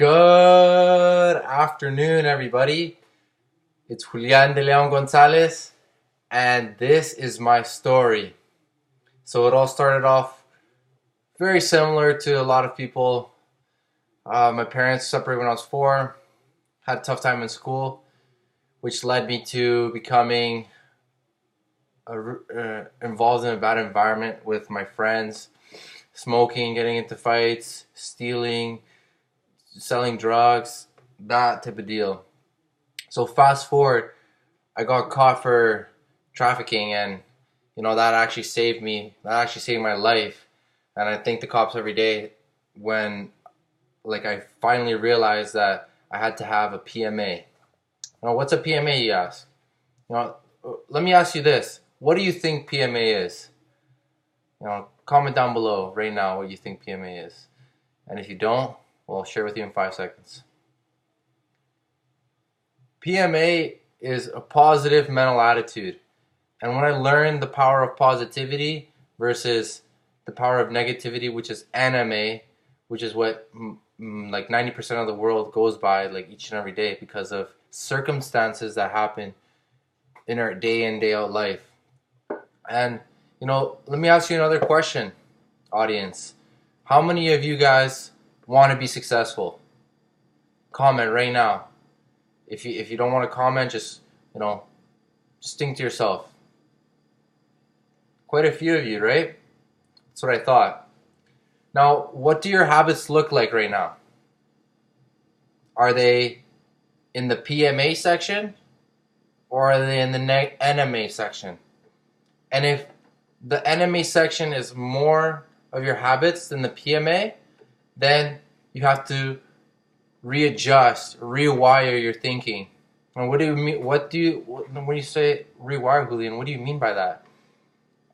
Good afternoon, everybody. It's Julian de Leon Gonzalez, and this is my story. So it all started off very similar to a lot of people. My parents separated when I was 4, had a tough time in school, which led me to becoming involved in a bad environment with my friends, smoking, getting into fights, stealing, selling drugs, that type of deal. So fast forward, I got caught for trafficking, and that actually saved me. That actually saved my life, and I thank the cops every day when, I finally realized that I had to have a PMA. What's a PMA, you ask? Let me ask you this: what do you think PMA is? Comment down below right now what you think PMA is, and if you don't, well, I'll share with you in 5 seconds. PMA is a positive mental attitude. And when I learned the power of positivity versus the power of negativity, which is NMA, which is what 90% of the world goes by each and every day because of circumstances that happen in our day in, day out life. And, let me ask you another question, audience. How many of you guys want to be successful? Comment right now. If you don't want to comment, just think to yourself. Quite a few of you, right? That's what I thought. Now, what do your habits look like right now? Are they in the PMA section, or are they in the NMA section? And if the NMA section is more of your habits than the PMA, then you have to readjust, rewire your thinking. And what do you mean? When you say rewire, Julian, what do you mean by that?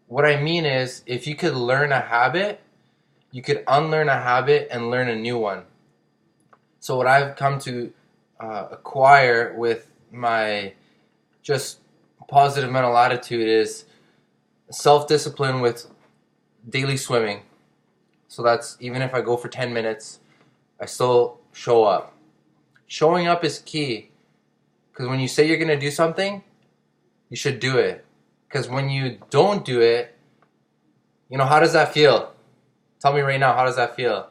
What I mean is, if you could learn a habit, you could unlearn a habit and learn a new one. So what I've come to acquire with my just positive mental attitude is self-discipline with daily swimming. So that's even if I go for 10 minutes, I still show up. Showing up is key, because when you say you're going to do something, you should do it. Because when you don't do it, how does that feel? Tell me right now, how does that feel?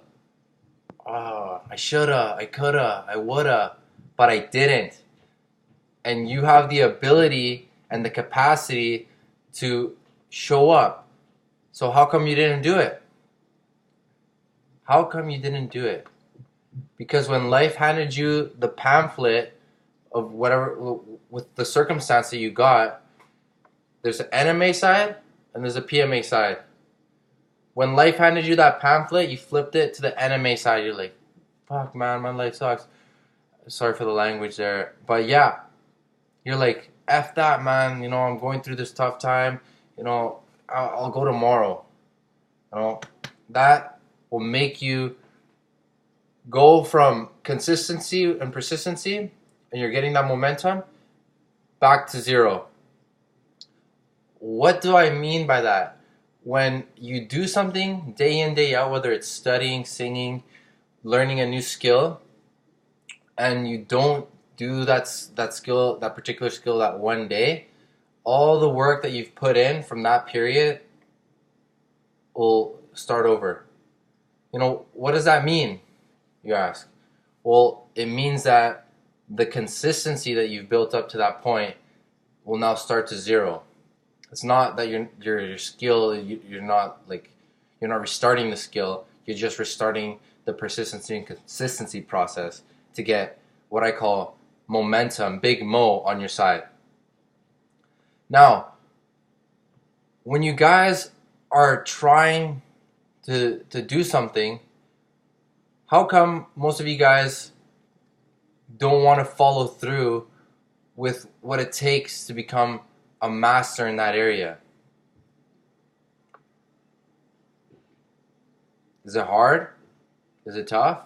Oh, I shoulda, I coulda, I woulda, but I didn't. And you have the ability and the capacity to show up. So how come you didn't do it? How come you didn't do it? Because when life handed you the pamphlet of whatever, with the circumstance that you got, there's an NMA side and there's a PMA side. When life handed you that pamphlet, you flipped it to the NMA side. You're like, fuck, man, my life sucks. Sorry for the language there. But yeah, you're like, F that, man. I'm going through this tough time. I'll go tomorrow. That will make you go from consistency and persistency, and you're getting that momentum, back to zero. What do I mean by that? When you do something day in, day out, whether it's studying, singing, learning a new skill, and you don't do that skill, that particular skill, that one day, all the work that you've put in from that period will start over. What does that mean, you ask? Well, it means that the consistency that you've built up to that point will now start to zero. It's not that your skill, you're not restarting the skill. You're just restarting the persistency and consistency process to get what I call momentum, big mo, on your side. Now, when you guys are trying to do something, how come most of you guys don't want to follow through with what it takes to become a master in that area? Is it hard? Is it tough?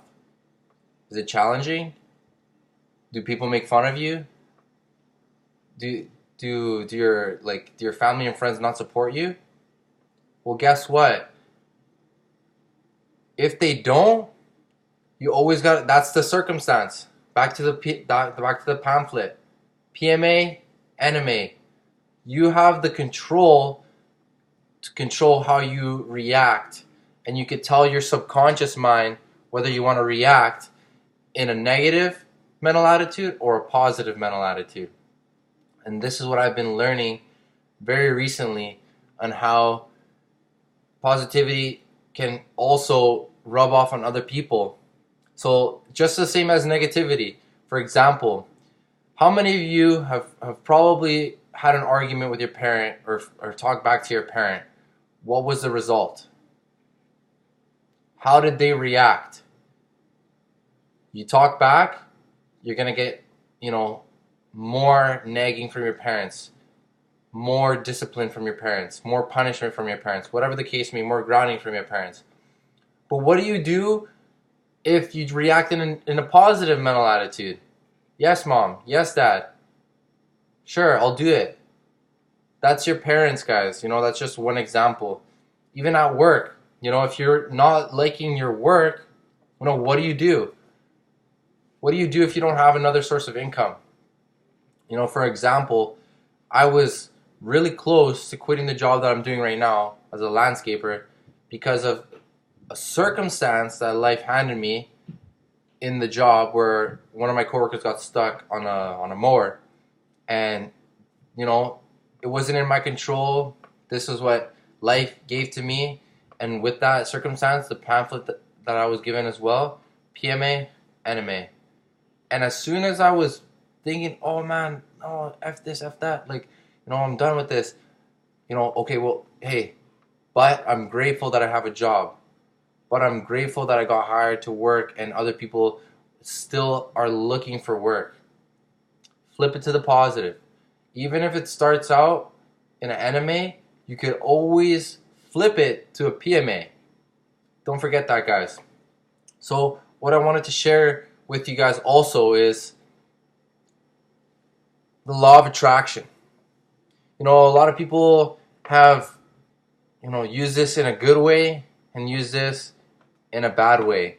Is it challenging? Do people make fun of you? Do your family and friends not support you? Well, guess what? If they don't, You always got, that's the circumstance. Back to the pamphlet. PMA, NMA. You have the control to control how you react, and you could tell your subconscious mind whether you want to react in a negative mental attitude or a positive mental attitude. And this is what I've been learning very recently on how positivity can also rub off on other people. So just the same as negativity. For example, how many of you have probably had an argument with your parent or talked back to your parent? What was the result? How did they react? You talk back, you're going to get, more nagging from your parents, more discipline from your parents, more punishment from your parents, whatever the case may be, more grounding from your parents. But what do you do if you react in a positive mental attitude? Yes, mom. Yes, dad. Sure, I'll do it. That's your parents, guys. That's just one example. Even at work, if you're not liking your work, what do you do? What do you do if you don't have another source of income? For example, I was really close to quitting the job that I'm doing right now as a landscaper because of a circumstance that life handed me in the job where one of my coworkers got stuck on a mower, and it wasn't in my control. This is what life gave to me, and with that circumstance, the pamphlet that I was given as well, PMA, NMA. And as soon as I was thinking, oh man, oh, F this, F that, I'm done with this, okay, well, hey, but I'm grateful that I have a job. But I'm grateful that I got hired to work and other people still are looking for work. Flip it to the positive. Even if it starts out in an NMA, you could always flip it to a PMA. Don't forget that, guys. So what I wanted to share with you guys also is the law of attraction. A lot of people have, used this in a good way and use this in a bad way.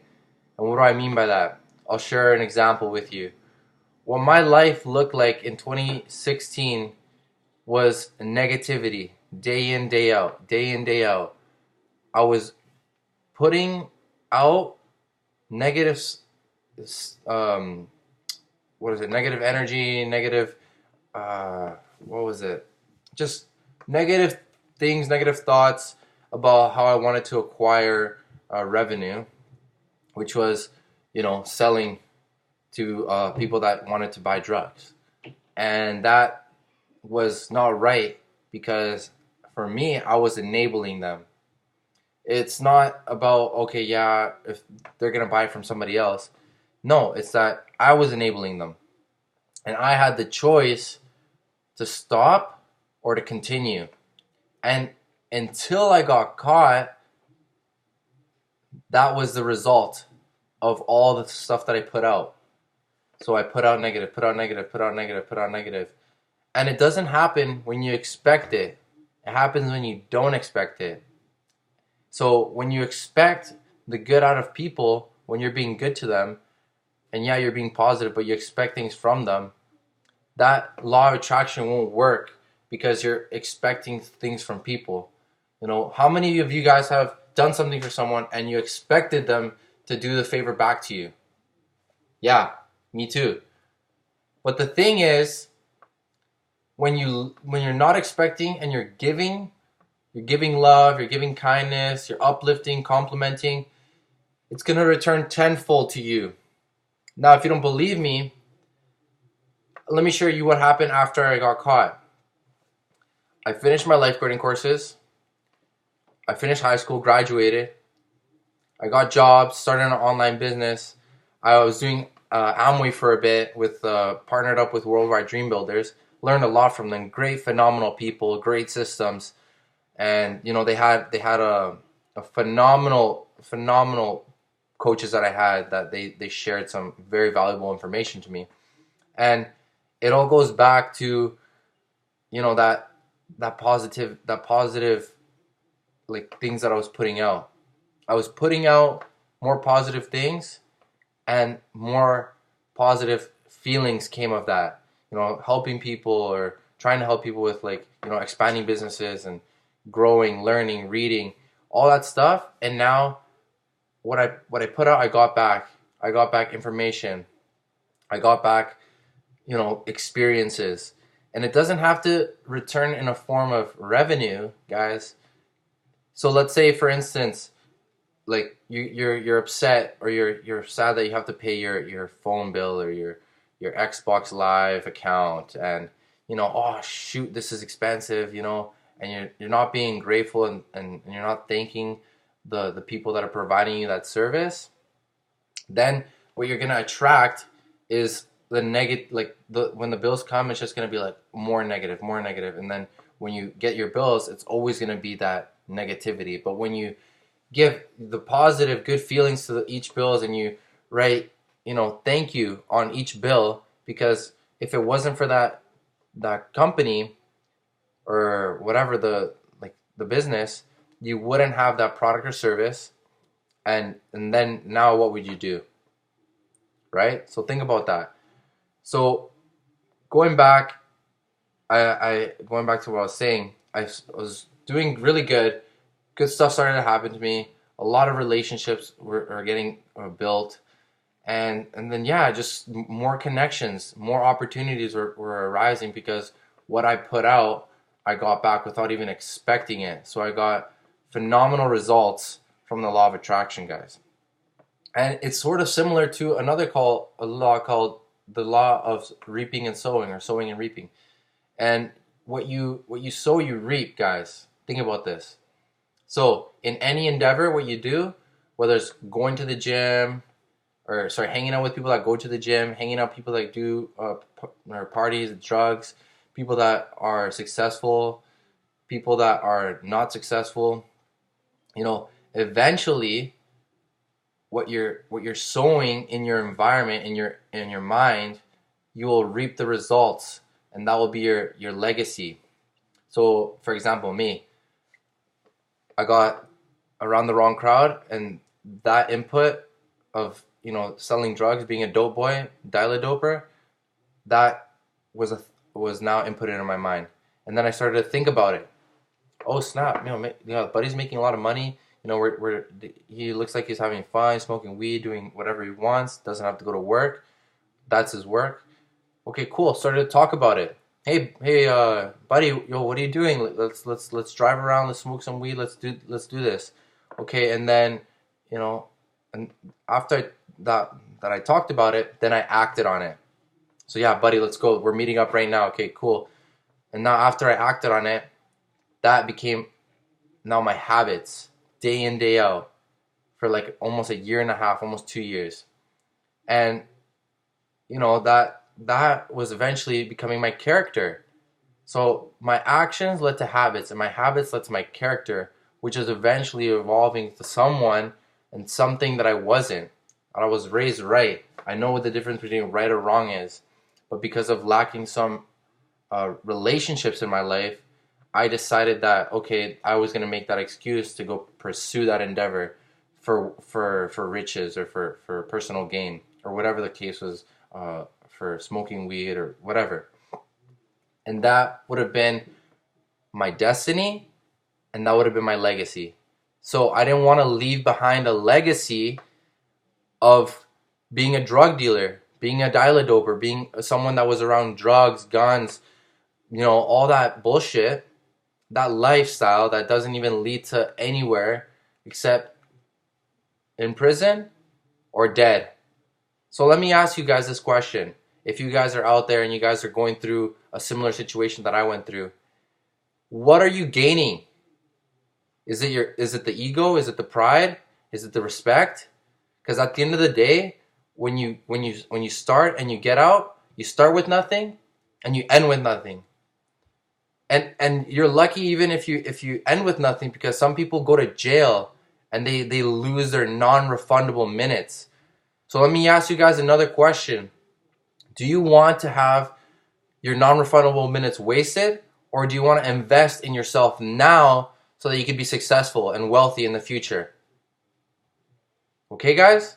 And what do I mean by that? I'll share an example with you. What my life looked like in 2016 was negativity, day in, day out, day in, day out. I was putting out negative, negative energy, negative, just negative things, negative thoughts about how I wanted to acquire revenue, which was, selling to people that wanted to buy drugs. And that was not right because for me, I was enabling them. It's not about, okay, yeah, if they're going to buy from somebody else. No, it's that I was enabling them. And I had the choice to stop or to continue. And until I got caught, that was the result of all the stuff that I put out. So I put out negative, put out negative, put out negative, put out negative. And it doesn't happen when you expect it. It happens when you don't expect it. So when you expect the good out of people, when you're being good to them, and yeah, you're being positive, but you expect things from them, that law of attraction won't work because you're expecting things from people. How many of you guys have done something for someone and you expected them to do the favor back to you? Yeah, me too. But the thing is, when you're not expecting and you're giving love, you're giving kindness, you're uplifting, complimenting, it's going to return tenfold to you. Now, if you don't believe me, let me show you what happened after I got caught. I finished my lifeguarding courses. I finished high school, graduated. I got jobs, started an online business. I was doing Amway for a bit with partnered up with Worldwide Dream Builders. Learned a lot from them. Great, phenomenal people, great systems, and they had a phenomenal coaches that I had that they shared some very valuable information to me, and it all goes back to that positive like things that I was putting out. I was putting out more positive things, and more positive feelings came of that. You know, helping people or trying to help people with, like, you know, expanding businesses and growing, learning, reading, all that stuff. And now what I put out, I got back. I got back information. I got back, you know, experiences. And it doesn't have to return in a form of revenue, guys. So let's say, for instance, like you're upset or you're sad that you have to pay your phone bill or your Xbox Live account, and you know, oh shoot, this is expensive, you know, and you're not being grateful, and you're not thanking the people that are providing you that service. Then what you're gonna attract is the negative, like when the bills come, it's just gonna be like more negative, more negative, and then when you get your bills, it's always gonna be that negativity. But when you give the positive, good feelings to each bills, and you write, you know, thank you on each bill, because if it wasn't for that company or whatever the business, you wouldn't have that product or service, and then now what would you do, right? So think about that. So going back, I going back to what I was saying, I was doing really good. Good stuff started to happen to me. A lot of relationships are getting built, and then yeah, just more connections, more opportunities were arising, because what I put out, I got back without even expecting it. So I got phenomenal results from the law of attraction, guys. And it's sort of similar to a law called the law of reaping and sowing, or sowing and reaping. And what you sow, you reap, guys. Think about this. So in any endeavor, what you do, whether it's going to the gym, or sorry, hanging out with people that go to the gym, hanging out with people that do or parties, drugs, people that are successful, people that are not successful, you know, eventually what you're sowing in your environment, in your mind, you will reap the results, and that will be your legacy. So for example, me, I got around the wrong crowd, and that input of, you know, selling drugs, being a dope boy, dial-a-doper, that was now inputted in my mind. And then I started to think about it. Oh snap, you know, buddy's making a lot of money. You know, he looks like he's having fun, smoking weed, doing whatever he wants, doesn't have to go to work. That's his work. Okay, cool. Started to talk about it. Hey, buddy, yo, what are you doing? Let's drive around. Let's smoke some weed. Let's do this. Okay, and then, you know, and after that I talked about it, then I acted on it. So yeah, buddy, let's go. We're meeting up right now. Okay, cool. And now after I acted on it, that became now my habits, day in, day out, for like almost a year and a half, almost 2 years. And you know, that was eventually becoming my character. So my actions led to habits, and my habits led to my character, which is eventually evolving to someone and something that I wasn't. I was raised right. I know what the difference between right or wrong is. But because of lacking some relationships in my life, I decided that, okay, I was going to make that excuse to go pursue that endeavor for riches, or for personal gain, or whatever the case was, for smoking weed or whatever. And that would have been my destiny, and that would have been my legacy. So I didn't want to leave behind a legacy of being a drug dealer, being a dial-a-doper, being someone that was around drugs, guns, you know, all that bullshit, that lifestyle that doesn't even lead to anywhere except in prison or dead. So let me ask you guys this question. If you guys are out there and you guys are going through a similar situation that I went through, what are you gaining? Is it the ego? Is it the pride? Is it the respect? Because at the end of the day, when you start and you get out, you start with nothing and you end with nothing. And you're lucky even if you end with nothing, because some people go to jail and they lose their non-refundable minutes. So let me ask you guys another question. Do you want to have your non-refundable minutes wasted, or do you want to invest in yourself now so that you can be successful and wealthy in the future? Okay, guys?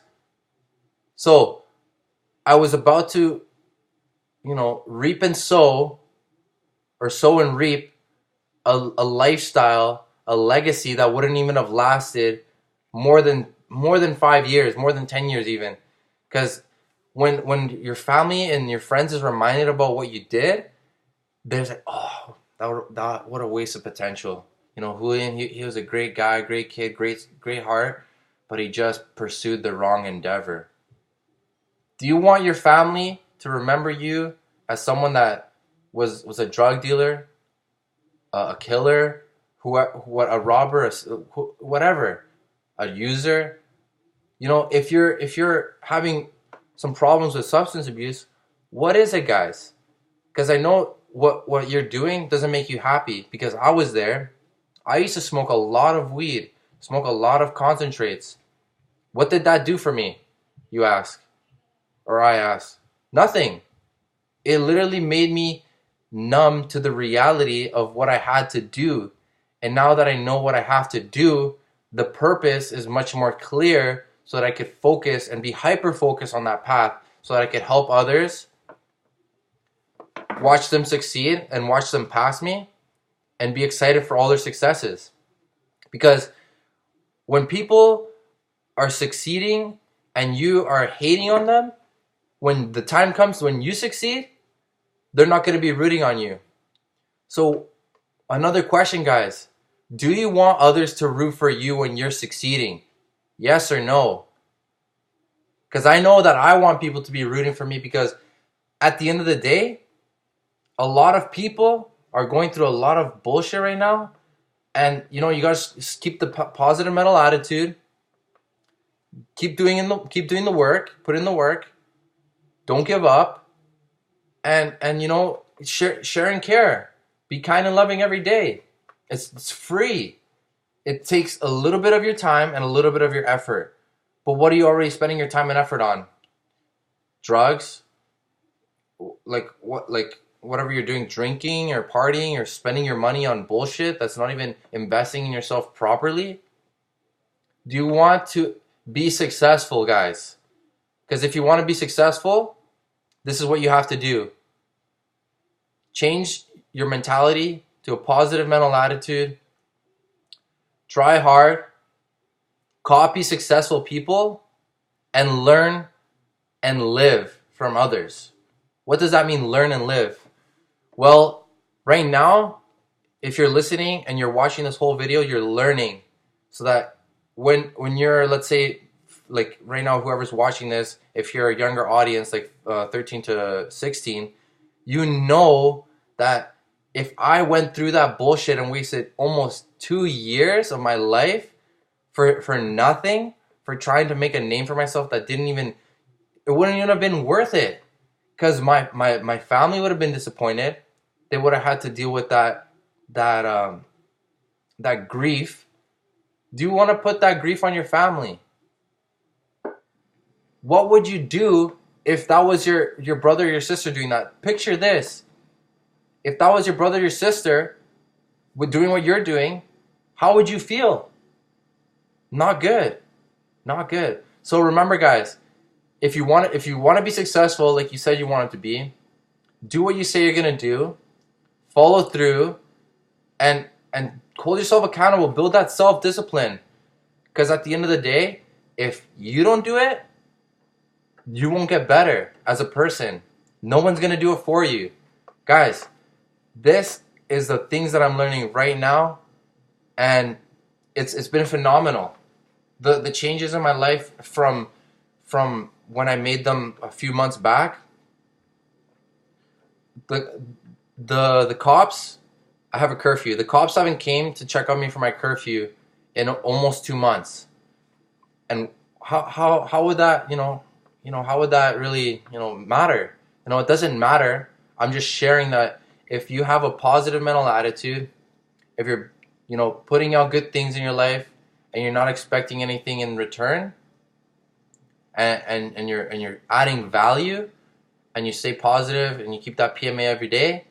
So I was about to, reap and sow, or sow and reap a lifestyle, a legacy that wouldn't even have lasted more than 5 years, more than 10 years even. Because when your family and your friends is reminded about what you did, there's like, oh, that what a waste of potential. Julian, he was a great guy, great kid, great heart, but he just pursued the wrong endeavor. Do you want your family to remember you as someone that was a drug dealer, a killer, a robber, whatever, a user? If you're having some problems with substance abuse, what is it, guys? Because I know what you're doing doesn't make you happy, because I was there. I used to smoke a lot of weed, smoke a lot of concentrates. What did that do for me, you ask? Or I ask? Nothing. It literally made me numb to the reality of what I had to do. And now that I know what I have to do, the purpose is much more clear, so that I could focus and be hyper focused on that path, so that I could help others, watch them succeed and watch them pass me, and be excited for all their successes. Because when people are succeeding and you are hating on them, when the time comes when you succeed, they're not going to be rooting on you. So another question, guys. Do you want others to root for you when you're succeeding? Yes or no? Because I know that I want people to be rooting for me, because at the end of the day, a lot of people are going through a lot of bullshit right now. And, you guys keep the positive mental attitude. Keep doing the work. Put in the work. Don't give up. And share and care. Be kind and loving every day. It's free. It takes a little bit of your time and a little bit of your effort. But what are you already spending your time and effort on? Drugs? Whatever you're doing, drinking or partying or spending your money on bullshit that's not even investing in yourself properly? Do you want to be successful, guys? Because if you want to be successful, this is what you have to do. Change your mentality to a positive mental attitude. Try hard. Copy successful people. And learn and live from others. What does that mean, learn and live? Well, right now, if you're listening and you're watching this whole video, you're learning. So that when you're, let's say, like right now, whoever's watching this, if you're a younger audience, like 13 to 16, you know that if I went through that bullshit and wasted almost 2 years of my life for nothing, for trying to make a name for myself that it wouldn't even have been worth it. Because my family would have been disappointed. They would have had to deal with that grief. Do you want to put that grief on your family? What would you do if that was your brother or your sister doing that? Picture this. If that was your brother or your sister doing what you're doing, how would you feel? Not good. Not good. So remember, guys, if you want to be successful like you said you wanted to be, do what you say you're going to do. Follow through and hold yourself accountable. Build that self-discipline. Because at the end of the day, if you don't do it, you won't get better as a person. No one's going to do it for you. Guys, this is the things that I'm learning right now, and it's been phenomenal. The changes in my life from when I made them a few months back. The cops, I have a curfew. The cops haven't came to check on me for my curfew in almost 2 months. And how would that, how would that really, matter? It doesn't matter. I'm just sharing that if you have a positive mental attitude, if you're, putting out good things in your life and you're not expecting anything in return, and you're adding value, and you stay positive and you keep that PMA every day,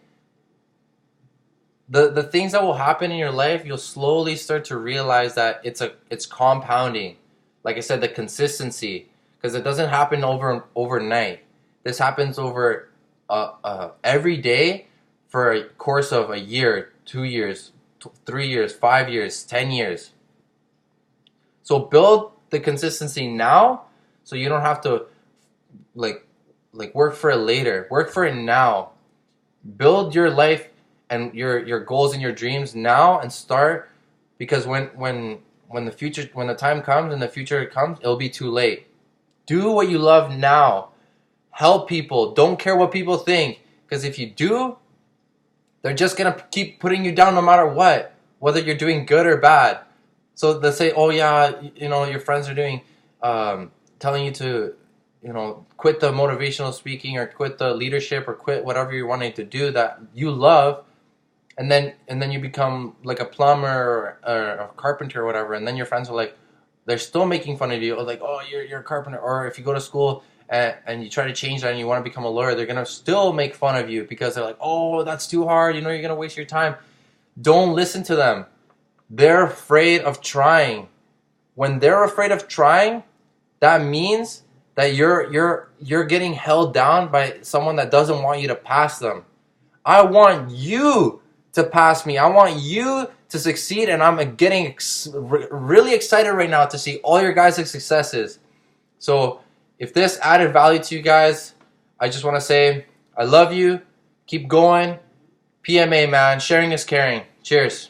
the things that will happen in your life, you'll slowly start to realize that it's compounding. Like I said, the consistency. because it doesn't happen overnight. This happens over every day for a course of a year, 2 years, 3 years, 5 years, 10 years. So build the consistency now, so you don't have to like work for it later. Work for it now. Build your life and your goals and your dreams now, and start, because when the time comes and the future comes, it'll be too late. Do what you love now. Help people. Don't care what people think, because if you do, they're just gonna keep putting you down no matter what, whether you're doing good or bad. So they say, oh yeah, your friends are doing, telling you to, quit the motivational speaking, or quit the leadership, or quit whatever you're wanting to do that you love, and then you become like a plumber or a carpenter or whatever, and then your friends are like, they're still making fun of you, like, oh, you're a carpenter. Or if you go to school and you try to change that and you want to become a lawyer, they're gonna still make fun of you because they're like, oh, that's too hard. You're gonna waste your time. Don't listen to them. They're afraid of trying. When they're afraid of trying, that means that you're getting held down by someone that doesn't want you to pass them. I want you to pass me. I want you to succeed, and I'm getting really excited right now to see all your guys' successes. So if this added value to you guys, I just want to say I love you. Keep going. PMA, man. Sharing is caring. Cheers.